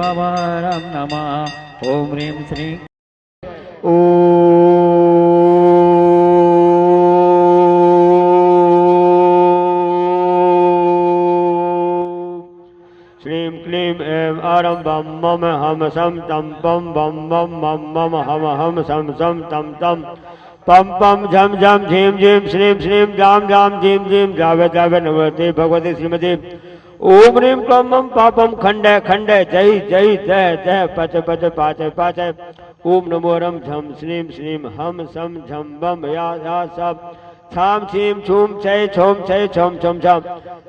देवावरं नमः। ओम ह्रीं श्रीं श्रीं क्लीं ऐं आरंभं मम हम सम तम पम बम बम मम मम हम सम सम तम तम पम पम झम झम झीं झीं श्रीं श्रीं जाम जाम झीं झीं जावे जावे नमस्ते भगवते श्रीमते। ओम ह्रीं क्लीं मम पापम खंडय खंडय जय जय जय जय पच पच पाचय पाचय। ओम नमो रम झम श्रीं श्रीं हम सम झम बम या सब छाम छीम छूम छय छोम छय छोम छोम छम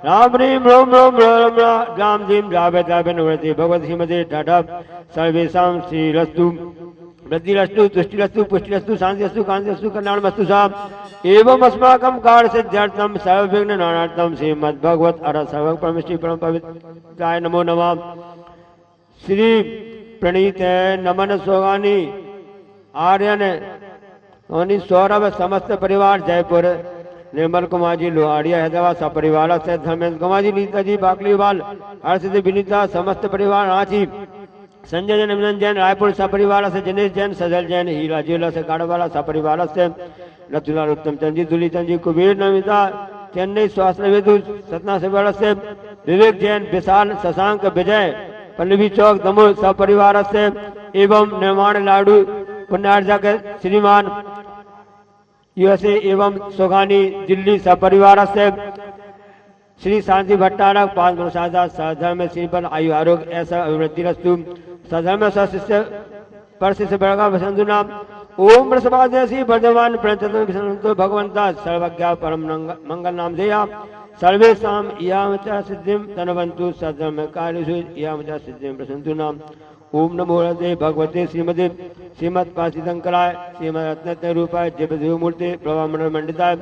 राम ह्रीं रोम रोम रोम राम जीम जावे जावे नमस्ते भगवते श्रीमते टाटा। सर्वेषां श्रीरस्तु वृद्धिरस्तु तुष्टिरस्तु पुष्टिरस्तु शांतिरस्तु कांतिरस्तु कल्याणमस्तु साम एवं अस्माकं कार्य सिद्ध्यर्थं सर्वविघ्न नाशार्थं श्रीमद्भगवत अर सर्व परमेश्वरी परम पवित्राय नमो नमः। श्री प्रणीत नमन सोगानी आर्यन और सौरभ समस्त परिवार जयपुर निर्मल कुमार जी लोहाड़िया हैदराबाद सपरिवार से धर्मेंद्र कुमार जी नीता जी बाकलीवाल हर्षित विनीता समस्त परिवार रांची संजय जैन अभिनंदन जैन रायपुर सपरिवार से दिनेश जैन सजल जैन हीरा जिला से गाड़वाला सपरिवार से रतुलाल उत्तम चंद जी दुली चंद जी कुबेर नमिता चेन्नई स्वास्थ्य वेदु सतना से से विवेक जैन विशाल शशांक विजय पल्लवी चौक दमोह सपरिवार से एवं निर्माण लाडू पुण्यार्जा के श्रीमान यूएसए एवं सोगानी दिल्ली सपरिवार से श्री शांति भट्टारक पांच प्रसादा सधर्म श्रीपल आयु आरोग्य ऐसा अभिवृद्धि रस्तु सधर्म शिष्य पर शिष्य बड़गा वसंतु नाम ओम वृषभादेशी वर्धमान प्रणतो भगवंता सर्वज्ञा परम मंगल नाम देया सर्वेषां इयाम च सिद्धिं तनवन्तु सधर्म कार्येषु इयाम च सिद्धिं प्रसन्तु नाम। ओम नमो भगवते श्रीमदे श्रीमद पासिदंकराय श्रीमद रत्नते रूपाय जय मूर्ति प्रभामंडल मंडिताय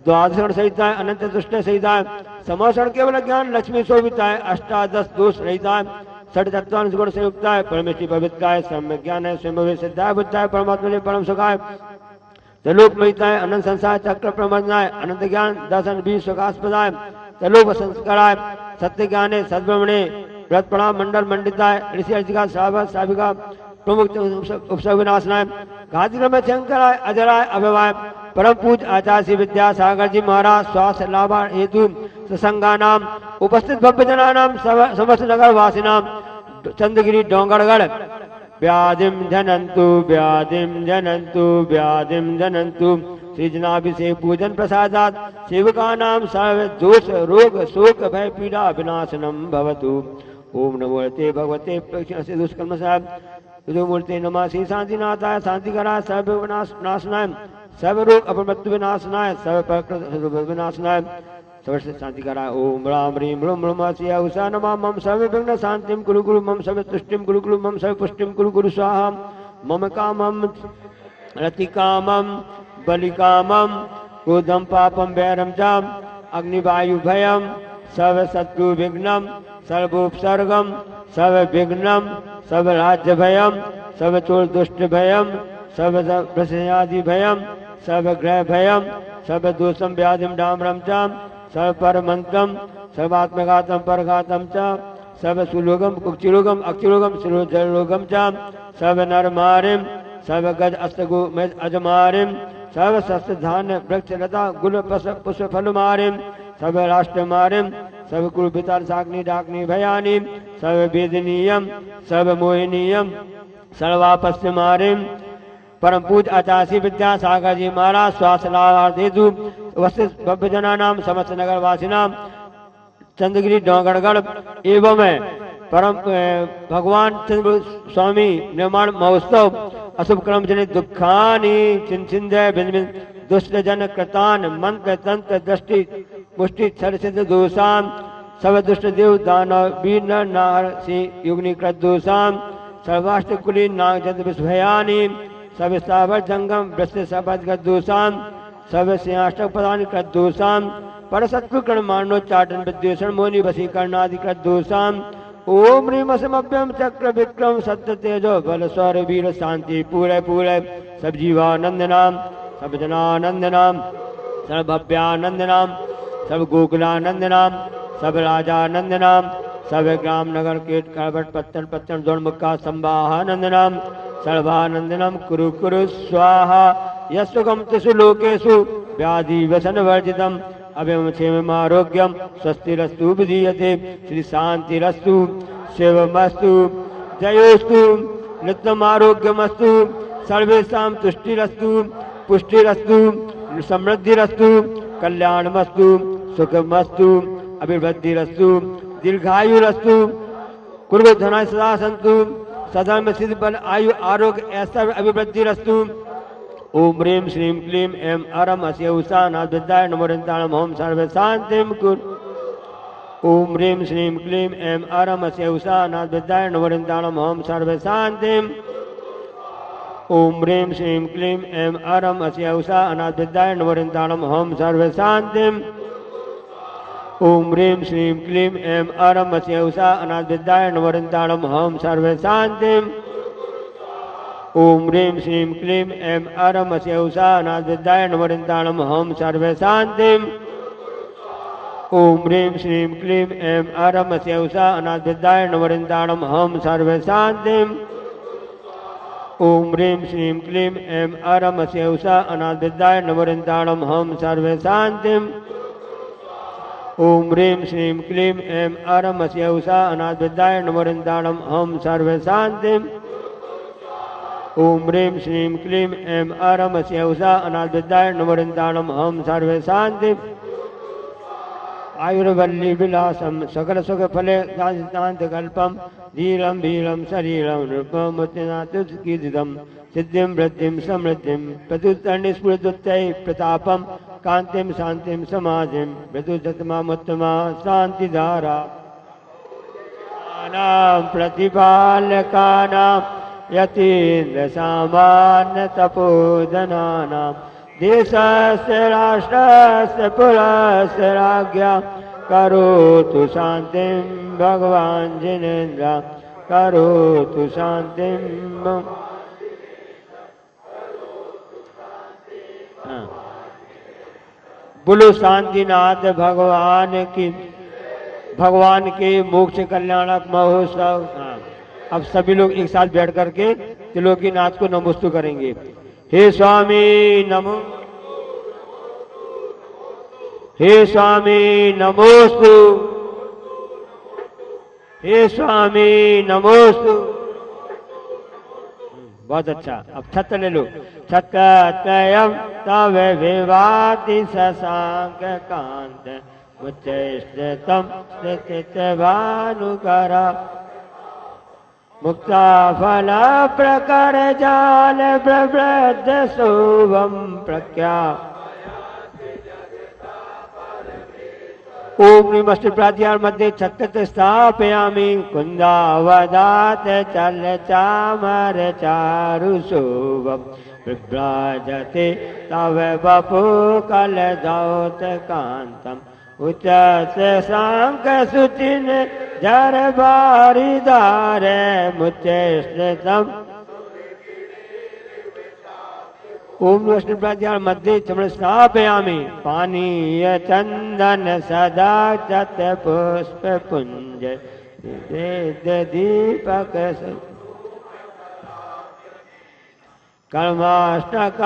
द्वादश सहिताय अनंत दुष्ट सहिताय समोषण केवल ज्ञान लक्ष्मी शोभिताय अष्टादश दोष रहिताय षट तत्वान गुण संयुक्ताय परमेश्वरी पवित्राय सम्य ज्ञान है स्वयं सिद्धाय बुद्धाय परमात्मा ने परम सुखाय तलोक महिताय अनंत संसार चक्र प्रमदनाय अनंत ज्ञान दर्शन भी सुखास्पदाय तलोक संस्काराय सत्य ज्ञाने सद्ब्रह्मणे व्रत प्रणाम मंडल मंडिताय ऋषि अर्चिका श्रावक साविका प्रमुख उपसव विनाशनाय घातिक्रम शंकराय अजराय अभवाय परम पूज आचार्य श्री विद्यासागर जी महाराज स्वास्थ्य लाभ हेतु सत्संगानाम उपस्थित भव्य जनानाम समस्त नगर वासिनाम चंद्रगिरी डोंगरगढ़ व्याधिं जनन्तु व्याधिं जनन्तु व्याधिं जनन्तु श्री जनाभिषेक पूजन प्रसादात सेवकानां सर्व दोष रोग शोक भय पीड़ा विनाशनम भवतु। ओम नमो ते भगवते प्रक्षण दुष्कर्म साहब मूर्ति नमः श्री शांतिनाथाय शांतिकराय सर्व विनाशनाय सर्व रोग अपमृत्यु विनाशनाय सर्व विनाशनाय सर्व शांति कराय। ओम राम ह्रीं ब्रूम ब्रह्मस्य उषा नमः मम सर्व विघ्न शांतिं कुरु कुरु मम सर्व तुष्टिं कुरु कुरु मम सर्व पुष्टिं कुरु कुरु स्वाहा मम कामं रतिकामं बलिकामं क्रोधं पापं वैरं च अग्निवायु भयं सर्व शत्रु विघ्नं सर्वोपसर्गं सर्व विघ्नं सर्व राज्य भयं सर्व चोर दुष्ट भयं सर्व प्रसयादि भयं सर्व ग्रह भयं सर्व दोषं व्याधिं डाम्रं च सर्व परमंत्रम सर्वात्मघातम परघातम च सर्व सुलोगम कुक्षिरोगम अक्षिरोगम शिरोजरोगम च सर्व नरमारिम सर्व गज अस्तगो मेज अजमारिम सर्व शस्त्र धान्य वृक्ष लता गुल पुष्प फल मारिम सर्व राष्ट्र मारिम सर्व कुल पितर साग्नि डाग्नि भयानी सर्व वेदनीयम सर्व मोहिनीयम सर्वापस्य मारिम परम पूज आचार्य विद्यासागर जी महाराज स्वास्थ्य लाभ हेतु उपस्थित भव्य जनानाम समस्त नगर वासिनाम चंद्रगिरी डोंगरगढ़ एवं परम भगवान चंद्र स्वामी निर्माण महोत्सव अशुभ क्रम जनित दुखानि चिंचिंदय भिन्न दुष्ट जन कृतान मंत्र तंत्र दृष्टि मुष्टि छर सिद्ध दोषाम सब दुष्ट देव दानव वीर नर नार सिंह युग्नि कृत दोषाम सर्वाष्ट कुलीन नाग जंत विस्भयानी सब स्थावर जंगम वृष्ट सबद दोषाम सब सिंहाष्टक प्रदान कृत दोषाम पर शत्रु कर्माणो चाटन विद्वेषण मोनि वशीकरणादि कृत दोषाम ओम ह्रीम असमभ्यम चक्र विक्रम सत्य तेजो बल स्वर वीर शांति पूरे पूरे सब जीवानंद नाम सब जनानंद नाम सब भव्यानंद नाम सब गोकुलानंद नाम सब राजानंद नाम सवे ग्राम नगर कीट करवट पत्तन पत्तन दोर्मुखा संवाहानंदनम सर्वानंदनम कुरु कुरु स्वाहा यस्सुगम तिषु लोकेषु व्याधि व्यसन वर्जितम अभयम क्षेम आरोग्यम स्वस्तिरस्तु विधीयते श्री शांतिरस्तु शिवमस्तु जयोस्तु नित्यम आरोग्यमस्तु सर्वेषां तुष्टिरस्तु पुष्टिरस्तु समृद्धिरस्तु कल्याणमस्तु सुखमस्तु अभिवृद्धिरस्तु दीर्घायुरस्तु कुर्वधना सदा सन्तु सदा में सिद्ध बल आयु आरोग्य ऐसा अभिवृद्धिरस्तु ओम ह्रीं श्रीं क्लीं ऐं अरम अस्य उषानाथ विद्याय नमोरिन्ताणम ओम सर्वे शांतिं कुरु ओम ह्रीं श्रीं क्लीं ऐं अरम अस्य उषानाथ विद्याय नमोरिन्ताणम ओम सर्वे शांतिं ओम ह्रीं श्रीं क्लीं ऐं अरम अस्य उषानाथ विद्याय नमोरिन्ताणम ओम सर्वे शांतिं ओम ह्रीं श्रीं क्लीं ऐं अरम अस्य उषानाथ विद्याय नमोरिन्ताणम ओम सर्वे शांतिं ओम ह्रीं श्रीं क्लीं ऐं अरम अस्य उषानाथ विद्याय नमोरिन्ताणम ओम सर्वे शांतिं ओम ह्रीं श्रीं क्लीं ऐं अरम अस्य उषानाथ विद्याय नमोरिन्ताणम ओम सर्वे शांतिं ओम ह्रीं श्रीं क्लीं ऐं अरम अस्य उषानाथ विद्याय नमोरिन्ताणम ओम सर्वे शांतिं ओम ह्रीं श्रीं क्लीं ऐं अरम अस्य उषानाथ विद्याय नमोरिन्ताणम ओम सर्वे शांतिं ओम ह्रीं श्रीं क्लीं ऐं अरम अस्य उषानाथ विद्याय नमोरिन्ताणम ओम सर्वे शांतिं आयुर्वल्ली विलासम सकल सुख फले कल्पम धीरम भीरम शरीरम नृपमुत्तिनाथुकीर्तिदम सिद्धिं वृद्धिं समृद्धिं प्रतुतनिस्फुरदुत्तै प्रतापम कांतिं शांतिं समाधिं विदुततमामुत्तमा शांतिधारा प्रतिपालकानां यतीन्द्र सामान्य तपोधनानां देशस्य राष्ट्रस्य पुरस्य राज्ञा करोतु शांतिं भगवान् जिनेन्द्र करोतु शांतिं बोलो शांतिनाथ भगवान की भगवान के मोक्ष कल्याणक महोत्सव। अब सभी लोग एक साथ बैठ करके त्रिलोकीनाथ को नमोस्तु करेंगे। हे स्वामी नमो, हे स्वामी नमोस्तु, हे स्वामी नमोस्तु। बहुत अच्छा। अब छत्र ले लो। छत्रत्रयं तव विभाति शशांक कांत मुच्चैस्तम स्थितभानुकरा मुक्ता फल प्रकर जाल प्रवृद्ध शोभम प्रख्या ओम नमस्ते प्राध्याय मध्ये छत्र स्थापयामि कुंदावदात चल चामर चारु शोभम विभ्राजते तव बपु कल दौत कांतम उच्च सांक सुचिन जर बारी दारे मुच्चैस्तम ओम विष्णु प्राध्याय मध्ये चमड़ स्थापयामि पानीय चंदन सदा चत पुष्प पुंज दीपक कर्माष्टक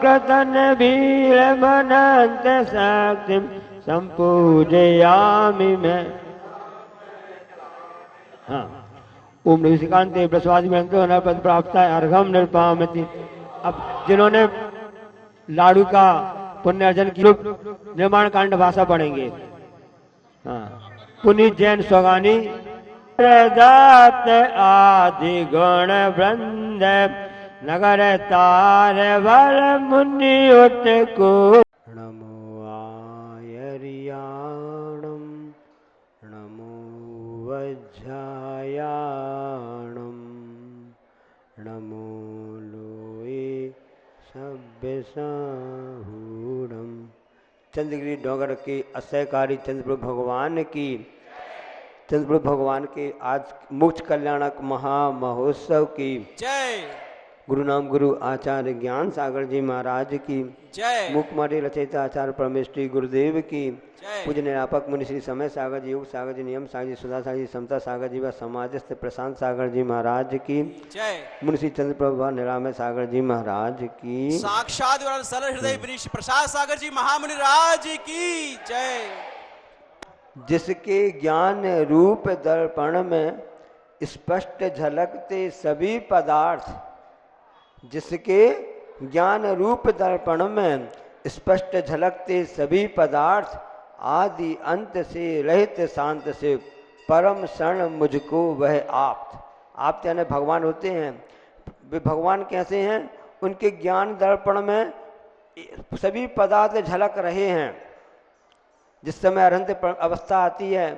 क्रतन वीर मनंत शक्ति संपूजयामि मैं। हाँ ओम निशिकांते प्रसवादि में पद प्राप्त अर्घम निर्पामति। अब जिन्होंने लाडू का पुण्य अर्जन की निर्माण कांड भाषा पढ़ेंगे। हाँ पुनीत जैन सोगानी दात आदि गुण वृंद नगर तार वर मुनि उत को नमो आयरियाणम नमो वज्रायाणम नमो सभ्यसाहूणम। चंद्रगिरी डोंगर के असहकारी चंद्रप्रभु भगवान की चंद्रप्रभु भगवान के आज मोक्ष कल्याणक महा महोत्सव की जय। गुरु नाम गुरु आचार्य ज्ञान सागर जी महाराज की जय। मुखमारी रचयिता आचार्य परमेश्वरी गुरुदेव की जय। पूज्य निरापक मुनि श्री समय सागर जी, योग सागर जी, नियम सागर जी, सुधा सागर जी, समता सागर जी व समाजस्थ प्रशांत सागर जी महाराज की जय। मुनि श्री चंद्र प्रभा निरामय सागर जी महाराज की साक्षात और सरल हृदय विनीश प्रसाद सागर जी महामुनि राज की जय। जिसके ज्ञान रूप दर्पण में स्पष्ट झलकते सभी पदार्थ, जिसके ज्ञान रूप दर्पण में स्पष्ट झलकते सभी पदार्थ, आदि अंत से रहित शांत से परम शरण मुझको वह आप्त। आप्त यानी भगवान होते हैं। वे भगवान कैसे हैं? उनके ज्ञान दर्पण में सभी पदार्थ झलक रहे हैं। जिस समय अरहंत अवस्था आती है,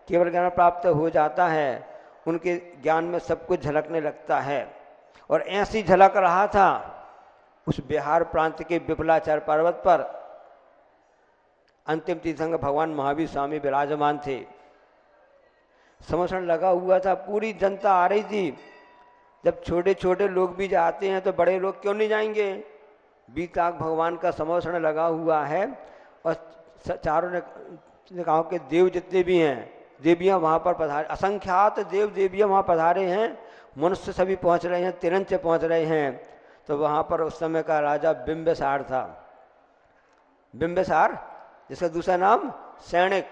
केवल ज्ञान प्राप्त हो जाता है, उनके ज्ञान में सब कुछ झलकने लगता है। और ऐसी झलक रहा था उस बिहार प्रांत के विपुलाचार पर्वत पर अंतिम तीर्थंकर भगवान महावीर स्वामी विराजमान थे। समर्षण लगा हुआ था, पूरी जनता आ रही थी। जब छोटे छोटे लोग भी जाते हैं तो बड़े लोग क्यों नहीं जाएंगे? बीताक भगवान का समर्षण लगा हुआ है और चारों ने कहा कि देव जितने भी हैं, देवियाँ वहाँ पर पधारे, असंख्यात देव देवियाँ वहाँ पधारे हैं, मनुष्य सभी पहुँच रहे हैं, तिरंच पहुँच रहे हैं। तो वहाँ पर उस समय का राजा बिंबिसार था। बिंबिसार जिसका दूसरा नाम सैनिक,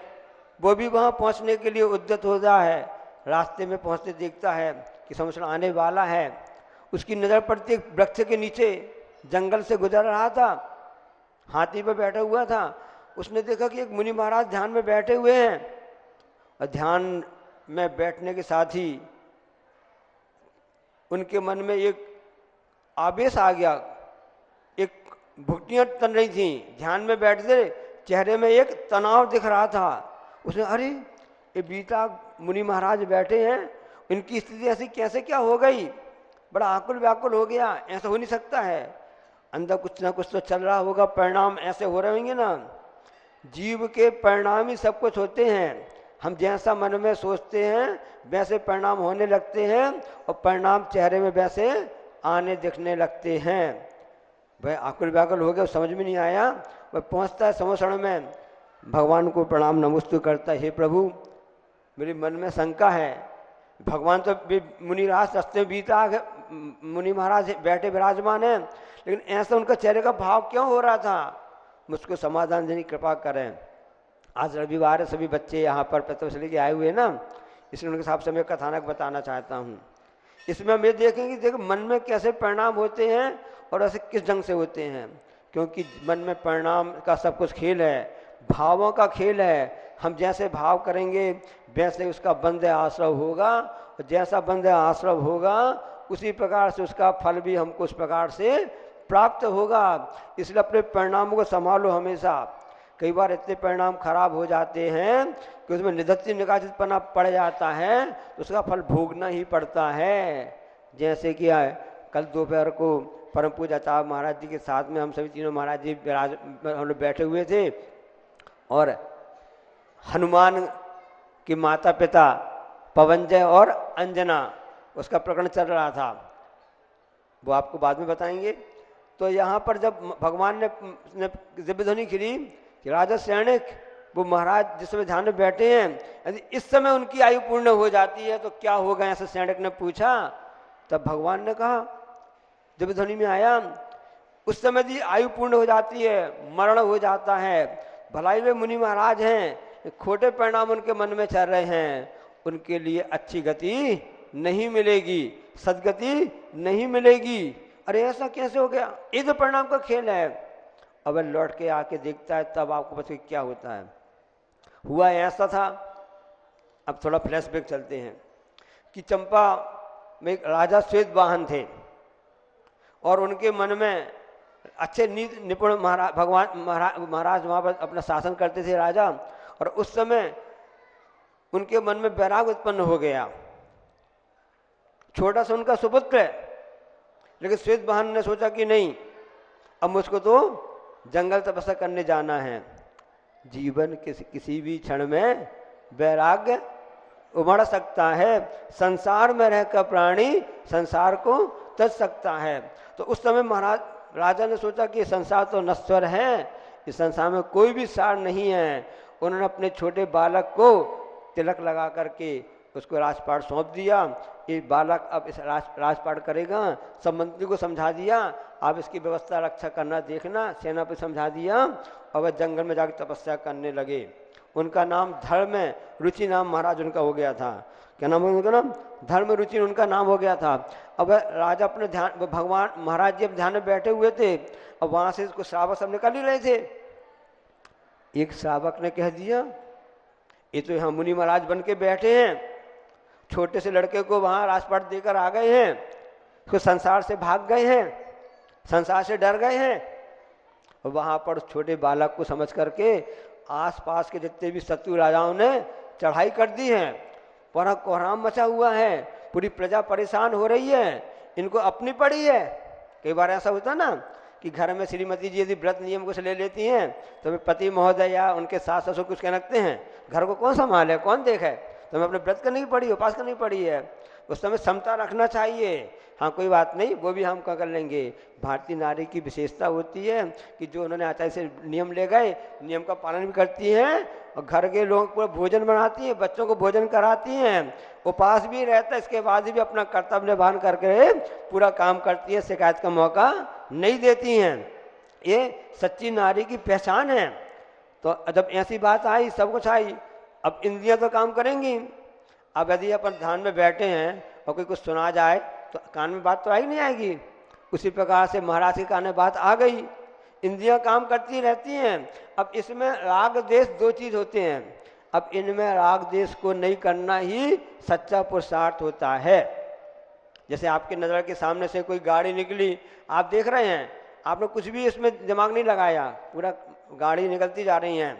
वो भी वहाँ पहुँचने के लिए उद्यत हो रहा है। रास्ते में पहुँचते देखता है कि समर्षण आने वाला है। उसकी नज़र पड़ती एक वृक्ष के नीचे, जंगल से गुजर रहा था, हाथी पर बैठा हुआ था। उसने देखा कि एक मुनि महाराज ध्यान में बैठे हुए हैं और ध्यान में बैठने के साथ ही उनके मन में एक आवेश आ गया, एक भुक्तियाँ तन रही थी। ध्यान में बैठते चेहरे में एक तनाव दिख रहा था। उसने अरे ये बीता मुनि महाराज बैठे हैं, इनकी स्थिति ऐसी कैसे क्या हो गई? बड़ा आकुल व्याकुल हो गया, ऐसा हो नहीं सकता है। अंदर कुछ ना कुछ तो चल रहा होगा, परिणाम ऐसे हो रहे होंगे ना। जीव के परिणाम ही सब कुछ होते हैं। हम जैसा मन में सोचते हैं वैसे परिणाम होने लगते हैं और परिणाम चेहरे में वैसे आने दिखने लगते हैं। वह आकुल व्याकुल हो गया, समझ में नहीं आया। वह पहुंचता है समर्षण में, भगवान को प्रणाम नमस्ते करता है, हे प्रभु मेरे मन में शंका है। भगवान तो मुनिराज रास्ते में बीता, मुनि महाराज बैठे विराजमान हैं, लेकिन ऐसा उनका चेहरे का भाव क्यों हो रहा था? मुझको समाधान देने की कृपा करें। आज रविवार है, सभी बच्चे यहाँ पर पतवसली के आए हुए हैं ना, इसलिए उनके साथ मैं कथानक बताना चाहता हूँ। इसमें हम ये देखेंगे देखो मन में कैसे परिणाम होते हैं और ऐसे किस ढंग से होते हैं। क्योंकि मन में परिणाम का सब कुछ खेल है, भावों का खेल है। हम जैसे भाव करेंगे वैसे उसका बंध आश्रव होगा, और जैसा बंध आश्रव होगा उसी प्रकार से उसका फल भी हमको उस प्रकार से प्राप्त होगा। इसलिए अपने परिणामों को संभालो हमेशा। कई बार इतने परिणाम खराब हो जाते हैं कि उसमें निधत्य निकासितपना पड़ जाता है, तो उसका फल भोगना ही पड़ता है। जैसे कि कल दोपहर को परम पूज्य आचार्य महाराज जी के साथ में हम सभी तीनों महाराज जी हम लोग बैठे हुए थे और हनुमान के माता पिता पवनजय और अंजना उसका प्रकरण चल रहा था, वो आपको बाद में बताएंगे। तो यहाँ पर जब भगवान ने दिव्य ध्वनि खिली कि राजा सैनिक वो महाराज जिस समय ध्यान में बैठे हैं, यदि इस समय उनकी आयु पूर्ण हो जाती है तो क्या होगा, ऐसा सैनिक ने पूछा। तब भगवान ने कहा, दिव्य ध्वनि में आया, उस समय यदि आयु पूर्ण हो जाती है, मरण हो जाता है, भलाई वे मुनि महाराज हैं, खोटे परिणाम उनके मन में चल रहे हैं, उनके लिए अच्छी गति नहीं मिलेगी, सदगति नहीं मिलेगी। अरे ऐसा कैसे हो गया? ये तो परिणाम का खेल है। अब लौट के आके देखता है तब आपको पता क्या होता है। हुआ ऐसा था, अब थोड़ा फ्लैशबैक चलते हैं कि चंपा में एक राजा श्वेत वाहन थे और उनके मन में अच्छे निपुण महाराज वहाँ पर अपना शासन करते थे राजा, और उस समय उनके मन में वैराग उत्पन्न हो गया। छोटा सा उनका सुपुत्र है, लेकिन श्वेत वाहन ने सोचा कि नहीं, अब मुझको तो जंगल तपस्या करने जाना है। जीवन किसी भी क्षण में वैराग्य उमड़ सकता है। संसार में रहकर प्राणी संसार को तज सकता है। तो उस समय महाराज राजा ने सोचा कि संसार तो नश्वर है, इस संसार में कोई भी सार नहीं है। उन्होंने अपने छोटे बालक को तिलक लगा करके उसको राजपाट सौंप दिया। ये बालक अब इस राजपाट करेगा। सब मंत्री को समझा दिया, आप इसकी व्यवस्था रक्षा करना देखना, सेना पे समझा दिया। और वह जंगल में जाकर तपस्या करने लगे। उनका नाम धर्म रुचि नाम महाराज उनका हो गया था। क्या नाम है उनका? नाम धर्म रुचि उनका नाम हो गया था। अब राजा अपने ध्यान, भगवान महाराज जी अब ध्यान में बैठे हुए थे। अब वहां से कुछ श्रावक सब निकल ही रहे थे। एक श्रावक ने कह दिया, ये तो यहाँ मुनि महाराज बन के बैठे हैं, छोटे से लड़के को वहां राजपाट देकर आ गए हैं, कुछ संसार से भाग गए हैं, संसार से डर गए हैं। और वहां पर छोटे बालक को समझ करके आसपास के जितने भी शत्रु राजाओं ने चढ़ाई कर दी है। पूरा कोहराम मचा हुआ है, पूरी प्रजा परेशान हो रही है, इनको अपनी पड़ी है। कई बार ऐसा होता ना कि घर में श्रीमती जी यदि व्रत नियम कुछ ले लेती हैं तो पति महोदय या उनके सास ससुर कुछ कह लगते हैं, घर को कौन संभाले, कौन देखे, तो मैं अपने व्रत करनी पड़ी, उपास करनी पड़ी है। उस समय समता रखना चाहिए। हाँ कोई बात नहीं, वो भी हम कर लेंगे। भारतीय नारी की विशेषता होती है कि जो उन्होंने आचार्य से नियम ले गए, नियम का पालन भी करती हैं और घर के लोगों को भोजन बनाती हैं, बच्चों को भोजन कराती हैं, उपास भी रहता है, इसके बाद भी अपना कर्तव्य निभान करके पूरा काम करती है, शिकायत का मौका नहीं देती हैं। ये सच्ची नारी की पहचान है। तो जब ऐसी बात आई, सब कुछ आई, अब इंद्रियां तो काम करेंगी। अब यदि अपन ध्यान में बैठे हैं और कोई कुछ सुना जाए तो कान में बात तो आई नहीं आएगी। उसी प्रकार से महाराज के कान में बात आ गई, इंद्रियां काम करती रहती हैं। अब इसमें राग देश दो चीज होते हैं। अब इनमें राग देश को नहीं करना ही सच्चा पुरुषार्थ होता है। जैसे आपके नजर के सामने से कोई गाड़ी निकली, आप देख रहे हैं, आपने कुछ भी इसमें दिमाग नहीं लगाया, पूरा गाड़ी निकलती जा रही है,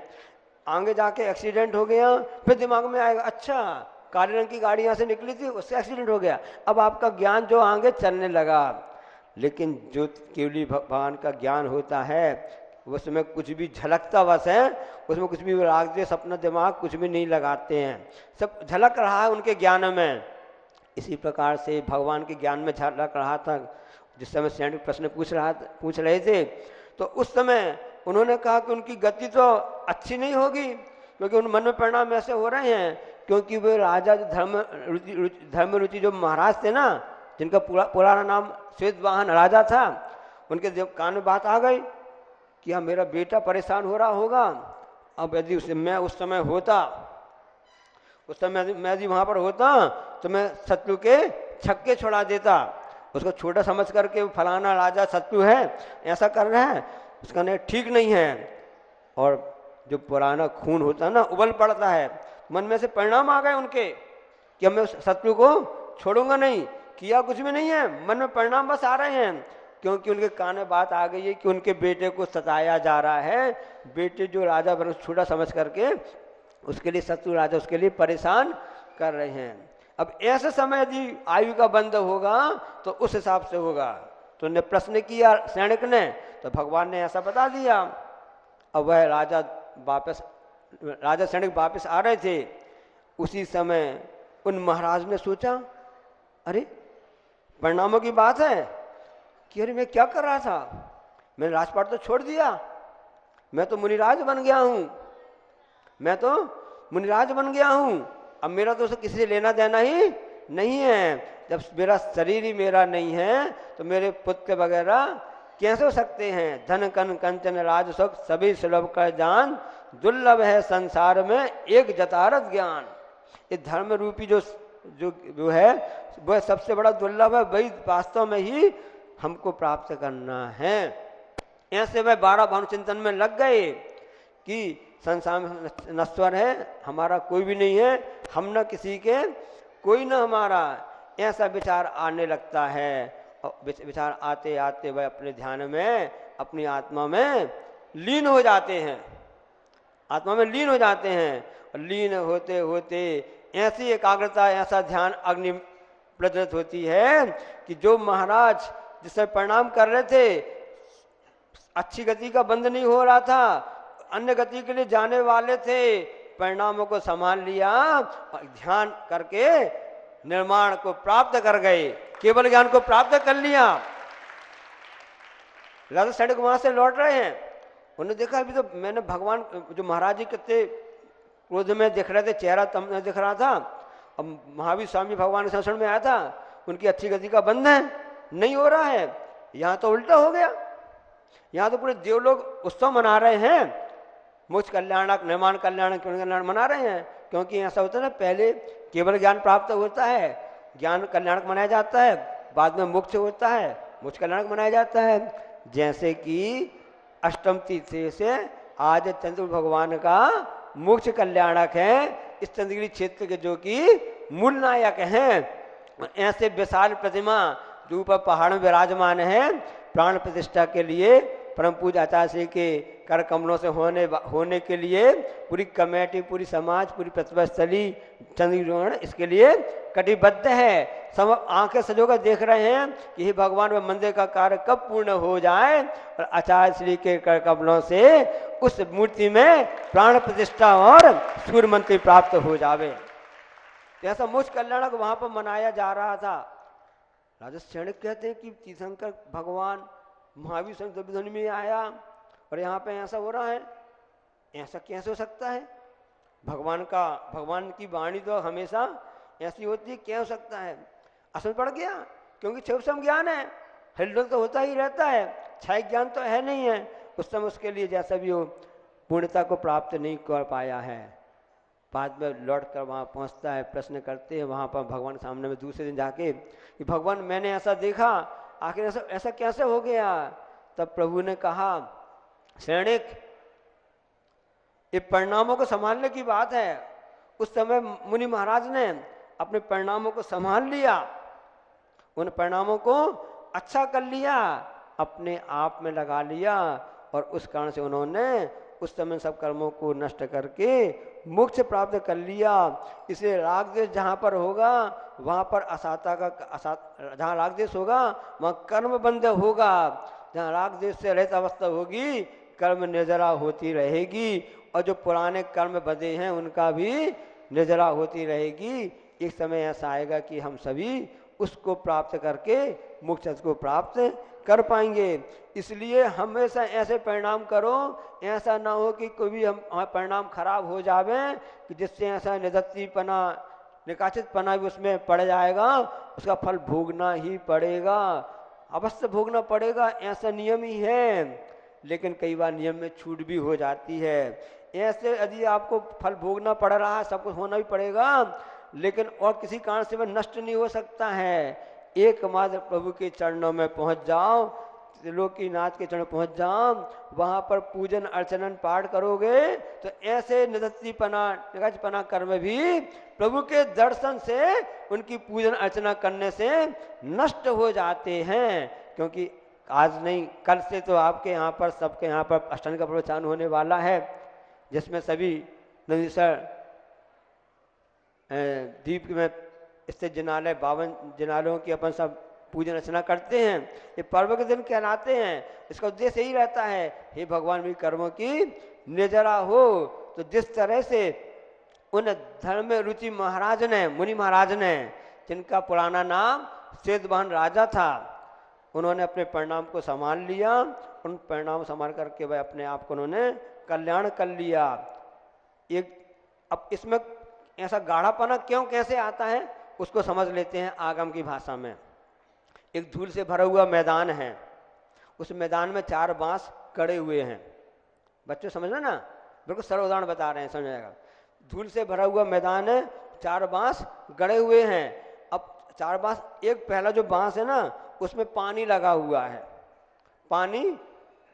आगे जाके एक्सीडेंट हो गया, फिर दिमाग में आएगा अच्छा काले रंग की गाड़ी यहाँ से निकली थी, उससे एक्सीडेंट हो गया। अब आपका ज्ञान जो आगे चलने लगा। लेकिन जो केवली भगवान का ज्ञान होता है उसमें कुछ भी झलकता बस है, उसमें कुछ भी राग देश अपना दिमाग कुछ भी नहीं लगाते हैं, सब झलक रहा है उनके ज्ञान में। इसी प्रकार से भगवान के ज्ञान में झलक रहा था। जिस समय सैनिक प्रश्न पूछ रहे थे तो उस समय उन्होंने कहा कि उनकी गति तो अच्छी नहीं होगी, क्योंकि उन मन में परिणाम ऐसे हो रहे हैं, क्योंकि वे राजा धर्म रुचि जो महाराज थे ना, जिनका पुराना नाम श्वेतवाहन राजा था, उनके कान में बात आ गई कि हाँ मेरा बेटा परेशान हो रहा होगा। अब यदि मैं उस समय होता, उस समय मैं यदि वहाँ पर होता तो मैं शत्रु के छक्के छुड़ा देता। उसको छोटा समझ करके फलाना राजा शत्रु है, ऐसा कर रहा है, उसका नहीं ठीक नहीं है। और जो पुराना खून होता है ना, उबल पड़ता है। मन में से परिणाम आ गए उनके कि मैं उस शत्रु को छोड़ूंगा नहीं, किया कुछ भी नहीं है, मन में परिणाम बस आ रहे हैं, क्योंकि उनके कान में बात आ गई है कि उनके बेटे को सताया जा रहा है। बेटे जो राजा बन छोटा समझ करके उसके लिए शत्रु राजा उसके लिए परेशान कर रहे हैं। अब ऐसे समय यदि आयु का बंध होगा तो उस हिसाब से होगा। तो उन्हें प्रश्न किया सैनिक ने, तो भगवान ने ऐसा बता दिया। अब वह राजा सैनिक वापस आ रहे थे। उसी समय उन महाराज ने सोचा, अरे परिणामों की बात है कि अरे मैं क्या कर रहा था, मैंने राजपाट तो छोड़ दिया, मैं तो मुनिराज बन गया हूँ, मैं तो मुनिराज बन गया हूँ। अब मेरा तो किसी से लेना देना ही नहीं है। जब मेरा शरीर ही मेरा नहीं है तो मेरे पुत्र वगैरह कैसे हो सकते हैं। धन कन कंचन राज सुख सभी सुलभ कर जान, दुर्लभ है संसार में एक जतारत ज्ञान। ये धर्म रूपी जो है वह सबसे बड़ा दुर्लभ है, वही वास्तव में ही हमको प्राप्त करना है। ऐसे वह 12 भानु चिंतन में लग गए कि संसार में नश्वर है, हमारा कोई भी नहीं है, हम न किसी के, कोई न हमारा, ऐसा विचार आने लगता है। और विचार आते आते वह अपने ध्यान में अपनी आत्मा में लीन हो जाते हैं, आत्मा में लीन हो जाते हैं। और लीन होते होते ऐसी एकाग्रता, ऐसा ध्यान अग्नि प्रज्वलित होती है कि जो महाराज जिससे प्रणाम कर रहे थे, अच्छी गति का बंद नहीं हो रहा था, अन्य गति के लिए जाने वाले थे, परिणामों को संभाल लिया और ध्यान करके निर्माण को प्राप्त कर गए, केवल ज्ञान को प्राप्त कर लिया। राजा सैनिक वहां से लौट रहे हैं, उन्होंने देखा अभी तो मैंने भगवान जो महाराज जी कितने क्रोध में दिख रहे थे, चेहरा तम दिख रहा था। अब महावीर स्वामी भगवान के संसरण में आया था, उनकी अच्छी गति का बंधन नहीं हो रहा है। यहाँ तो उल्टा हो गया, यहाँ तो पूरे देवलोग उत्सव मना रहे हैं, मोक्ष कल्याणक निर्माण कल्याण मना रहे हैं। क्योंकि ऐसा होता है ना, पहले केवल ज्ञान प्राप्त होता है, ज्ञान कल्याणक मनाया जाता है, बाद में मोक्ष होता है, मोक्ष कल्याणक मनाया जाता है। जैसे कि अष्टम तिथि से आज चंद्र भगवान का मोक्ष कल्याणक है, इस चंद्रगिरी क्षेत्र के जो कि मूल नायक हैं। ऐसे विशाल प्रतिमा जो ऊपर पहाड़ में विराजमान है, प्राण प्रतिष्ठा के लिए परम पूज्य आचार्य श्री के कर कमलों से होने के लिए पूरी कमेटी, पूरी समाज, पूरी प्रतिभा स्थली चंद्रग्रहण इसके लिए कटिबद्ध है। सब आंखें सजोकर देख रहे हैं कि हे भगवान वह मंदिर का कार्य कब पूर्ण हो जाए और आचार्य श्री के कर कमलों से उस मूर्ति में प्राण प्रतिष्ठा और सूर्य मंत्री प्राप्त हो जावे। ऐसा मोक्ष कल्याणक वहां पर मनाया जा रहा था। राजा सैनिक कहते हैं कि तीर्थंकर भगवान महावीर संध्वनि में आया और यहाँ पे ऐसा हो रहा है, ऐसा कैसे हो सकता है? भगवान की वाणी तो हमेशा ऐसी होती है, क्या हो सकता है? असर पड़ गया, क्योंकि क्षुद्र ज्ञान है, हिलडुल तो होता ही रहता है, क्षय ज्ञान तो है नहीं है। उस समय उसके लिए जैसा भी हो पूर्णता को प्राप्त नहीं कर पाया है। बाद में लौट कर वहाँ पहुँचता है, प्रश्न करते हैं वहाँ पर भगवान के सामने में दूसरे दिन जाके कि भगवान मैंने ऐसा देखा, आखिर ऐसा कैसे हो गया? तब प्रभु ने कहा, सैनिक ये परिणामों को संभालने की बात है। उस समय मुनि महाराज ने अपने परिणामों को संभाल लिया, उन परिणामों को अच्छा कर लिया, अपने आप में लगा लिया और उस कारण से उन्होंने उस समय सब कर्मों को नष्ट करके मोक्ष प्राप्त कर लिया। इसलिए राग देश जहाँ पर होगा वहाँ पर जहाँ राग देश होगा वहाँ कर्म बंध होगा, जहाँ राग देश से रहित अवस्था होगी कर्म निर्जरा होती रहेगी, और जो पुराने कर्म बंधे हैं उनका भी निर्जरा होती रहेगी। एक समय ऐसा आएगा कि हम सभी उसको प्राप्त करके मोक्ष को प्राप्त कर पाएंगे। इसलिए हमेशा ऐसे परिणाम करो, ऐसा ना हो कि कोई भी हमारा परिणाम खराब हो जावे कि जिससे ऐसा निदत्तीपना निकाचितपना भी उसमें पड़ जाएगा, उसका फल भोगना ही पड़ेगा, अवश्य भोगना पड़ेगा, ऐसा नियम ही है। लेकिन कई बार नियम में छूट भी हो जाती है। ऐसे यदि आपको फल भोगना पड़ रहा है, सब कुछ होना भी पड़ेगा, लेकिन और किसी कारण से वह नष्ट नहीं हो सकता है। एकमात्र प्रभु के चरणों में पहुंच जाओ, त्रिलोकीनाथ के चरण पहुंच जाओ, वहां पर पूजन अर्चन पाठ करोगे तो ऐसे निदत्तीपना कर्म भी प्रभु के दर्शन से, उनकी पूजन अर्चना करने से नष्ट हो जाते हैं। क्योंकि आज नहीं कल से तो आपके यहाँ पर सबके यहाँ पर अष्टांग का प्रवचन होने वाला है, जिसमें सभी नंदीसर दीप में स्थित जिनालय 52 जिनालयों की अपन सब पूजन अर्चना करते हैं। ये पर्व के दिन कहलाते हैं। इसका उद्देश्य यही रहता है, हे भगवान भी कर्मों की निर्जरा हो। तो जिस तरह से उन धर्म रुचि महाराज ने, मुनि महाराज ने, जिनका पुराना नाम सेतवाहन राजा था, उन्होंने अपने परिणाम को संभाल लिया। उन परिणाम संभाल करके वह अपने आप को उन्होंने कल्याण कर लिया। अब इसमें ऐसा गाढ़ापना क्यों कैसे आता है उसको समझ लेते हैं आगम की भाषा में। एक धूल से भरा हुआ मैदान है, उस मैदान में 4 बांस गड़े हुए हैं। बच्चों समझना ना, बिल्कुल सरल उदाहरण बता रहे हैं, समझ आएगा। धूल से भरा हुआ मैदान है, 4 बांस गड़े हुए हैं। अब 4 बांस, एक पहला जो बांस है ना उसमें पानी लगा हुआ है, पानी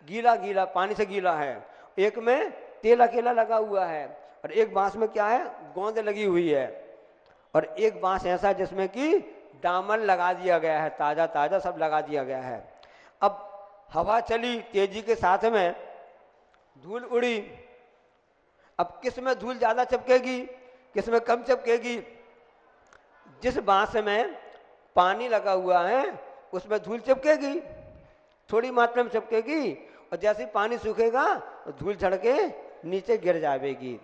गीला पानी से गीला है। एक में तेल अकेला लगा हुआ है, और एक बांस में क्या है, गोंद लगी हुई है, और एक बांस ऐसा जिसमें कि डामर लगा दिया गया है, ताजा सब लगा दिया गया है। अब हवा चली तेजी के साथ में, धूल उड़ी। अब किस में धूल ज्यादा चिपकेगी, किस में कम चिपकेगी? जिस बांस में पानी लगा हुआ है उसमें धूल चिपकेगी, थोड़ी मात्रा में चिपकेगी, और जैसे पानी सूखेगा तो धूल झड़ के नीचे गिर जाएगी।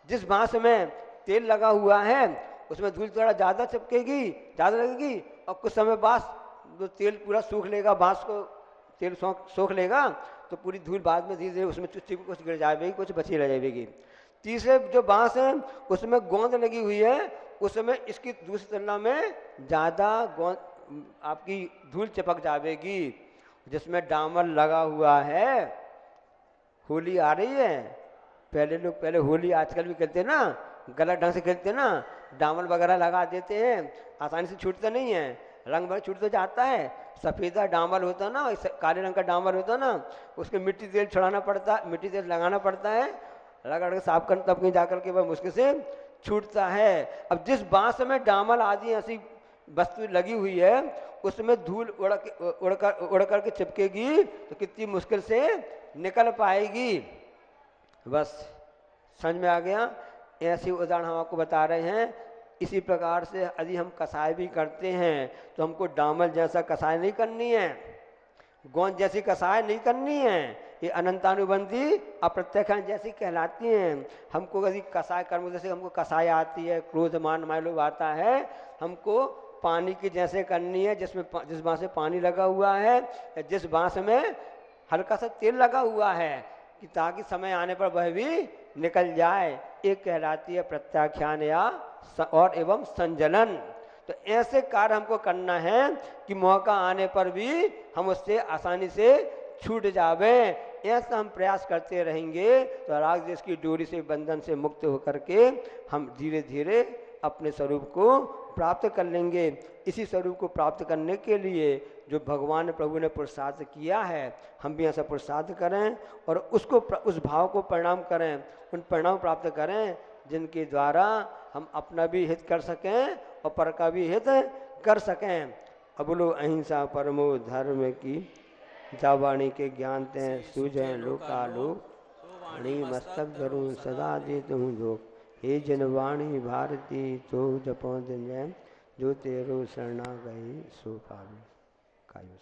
जिस बांस में तेल लगा हुआ है उसमें धूल थोड़ा ज़्यादा चिपकेगी, ज़्यादा लगेगी, और कुछ समय बाद जो तेल पूरा सूख लेगा, बांस को तेल सोख लेगा, तो पूरी धूल बाद में धीरे धीरे उसमें चुस्ती को कुछ गिर जाएगी, कुछ बची रह जाएगी। तीसरे जो बांस है उसमें गोंद लगी हुई है, उसमें इसकी दूसरी तुलना में ज़्यादा गोंद आपकी धूल चिपक जाएगी। जिसमें डामर लगा हुआ है, होली आ रही है, पहले होली आजकल भी खेलते हैं ना, गलत ढंग से खेलते हैं ना, डामर वगैरह लगा देते हैं, आसानी से छूटता नहीं है, रंग भर छूट तो जाता है। सफ़ेदा डामर होता है ना, काले रंग का डामर होता है ना, उसके मिट्टी तेल छुड़ाना पड़ता है, मिट्टी तेल लगाना पड़ता है, रगड़ के साफ करना, तब कहीं जाकर के वह मुश्किल से छूटता है। अब जिस बांस में डामर आदि ऐसी वस्तु लगी हुई है, उसमें धूल उड़ कर के चिपकेगी तो कितनी मुश्किल से निकल पाएगी। बस समझ में आ गया। ऐसी उदाहरण हम आपको बता रहे हैं। इसी प्रकार से यदि हम कसाई भी करते हैं तो हमको डामर जैसा कसाई नहीं करनी है, गोंद जैसी कसाई नहीं करनी है, ये अनंतानुबंधी अप्रत्यक्ष जैसी कहलाती हैं। हमको यदि कसाई कर्म, जैसे हमको कसाई आती है, क्रोध मान मायलोभ आता है, हमको पानी की जैसे करनी है, जिस बांस में पानी लगा हुआ है, जिस बांस में हल्का सा तेल लगा हुआ है, कि ताकि समय आने पर वह भी निकल जाए। एक कहलाती है प्रत्याख्यान या और एवं संजलन। तो ऐसे कार्य हमको करना है कि मौका आने पर भी हम उससे आसानी से छूट जावे। ऐसा हम प्रयास करते रहेंगे तो राग देश की डोरी से, बंधन से मुक्त होकर के हम धीरे धीरे अपने स्वरूप को प्राप्त कर लेंगे। इसी स्वरूप को प्राप्त करने के लिए जो भगवान प्रभु ने पुरुषार्थ किया है, हम भी ऐसा पुरुषार्थ करें और उस भाव को परिणाम करें, उन परिणाम प्राप्त करें जिनके द्वारा हम अपना भी हित कर सकें और पर का भी हित कर सकें। अब बोलो अहिंसा परमो धर्म की, जा वाणी के ज्ञान ते सूझे लोकालोक, वाणी मस्तक धरूं सदा देत हूँ जो, हे जनवाणी भारती तो जपो दिन, जो तेरो शरणा गई सो पावे कायो।